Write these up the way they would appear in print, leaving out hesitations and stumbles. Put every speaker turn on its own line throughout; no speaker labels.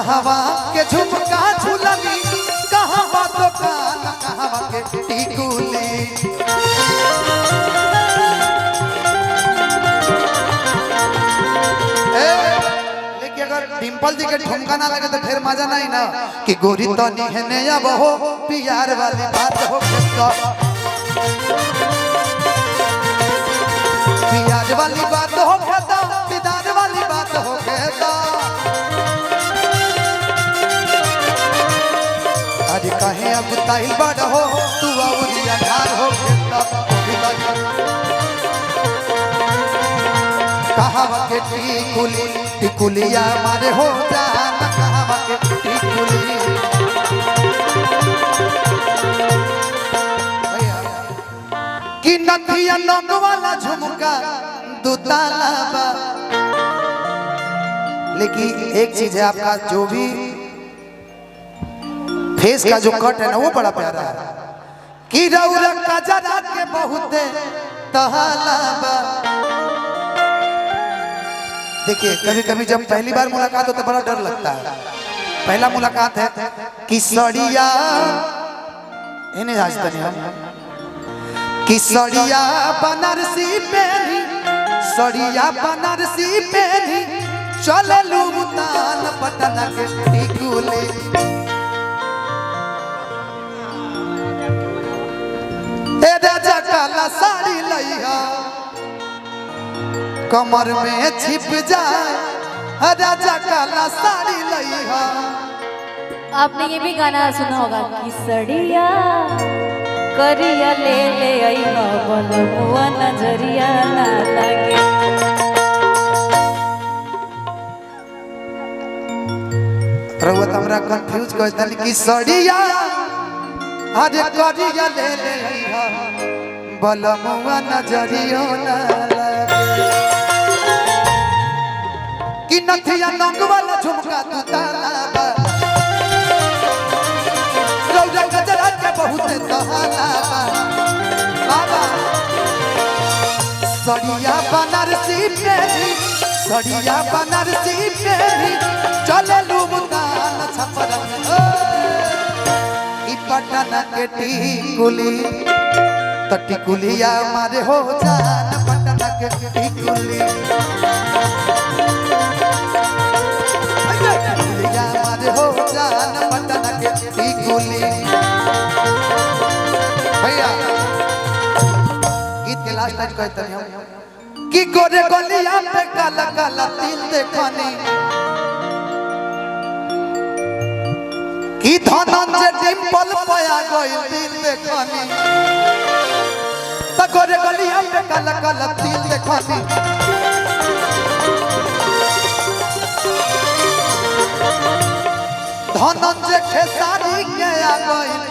कहवा के झुमका झुलनी कहवा दुकान कहवा के टिकुली लेकिन अगर डिम्पल जी के ठुमका ना लगे तो फिर मजा नहीं ना कि गोरी तो निहने अब हो प्यार वाली बात हो प्यार वाली बात हो कहता दीदार वाली बात हो कहता आज कहे अब ताई बड़ हो तू और अंधार हो कहता कहवा के टिकुली टिकुलिया मारे हो जान कहवा के टिकुली कि नथिया नंग वाला झुमका दुताला बा लेकिन एक चीज है आपका जो भी फेस का जो कट है ना वो बड़ा प्यारा है कि रौरा का जरा के बहुत तहाला बा देखिए कभी कभी जब पहली बार मुलाकात हो तो बड़ा डर लगता है पहला मुलाकात है कि सड़िया इन्हें आज तक हम कि सड़िया बनारसी पहनी सड़िया बनारसी पहनी चले लुतान पटना के टिकुले ए राजा काला साड़ी लइहा कमर में छिप जाए राजा काला साड़ी लइहा
आपने ये भी गाना सुना होगा कि सड़िया करिया ले ले आईहा बलमुआ नजरिया ना लागे
रहुआ हमरा कंफ्यूज कर देली कि सड़िया अरे करिया ले ले आईहा बलमुआ नजरिया ना लागे कि नथिया नंग वाला झुमका तू ताला बा रौरा गजरा के बहुत तहाला बा बाबा सड़िया बनारसी पहनी सड़िया बनारसी पहनी चले लुबदान छपर ई पटना के टिकुली तो टिकुलिया मारे हो जान पटना के टिकुली हो जान पटना के टिकुली भैया गीत के लास्ट टाइम कहते हैं कि गोरे गलिया पे काला काला तिल देखनी कि धनंजय डिंपल पया गइल तिल देखनी त गोरे गलिया पे काला काला तिल देखनी धनंजय खेसारी के आ गइल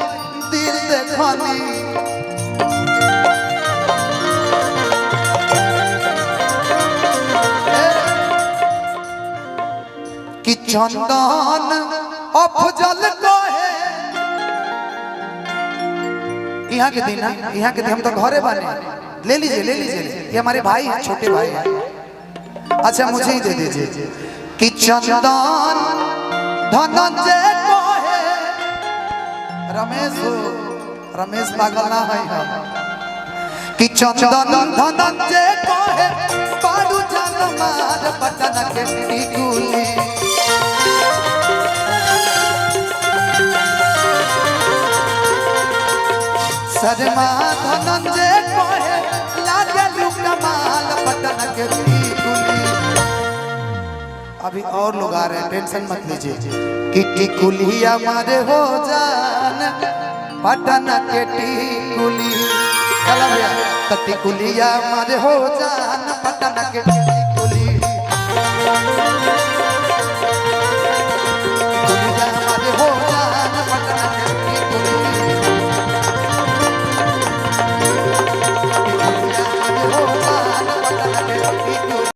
दिल देखनी कि चंदन अफजल कहे यहाँ के दिन यहाँ के दिन हम तो घरे बने ले लीजिए ये हमारे भाई हैं छोटे भाई हैं अच्छा मुझे ही दे दीजिए कि चंदन धनंजय कहे रमेश पागल ना है कि चंदन धनंजय कहे पारू जान मार पटना के टिकुली शर्मा धनंजय कहे लागलू कमाल पटना के टिकुली अभी और लोग आ रहे हैं टेंशन मत लीजिए कि टिकुलिया मारे हो जान पटना के टिकुली चला भैया टिकुलिया मारे हो जान पटना के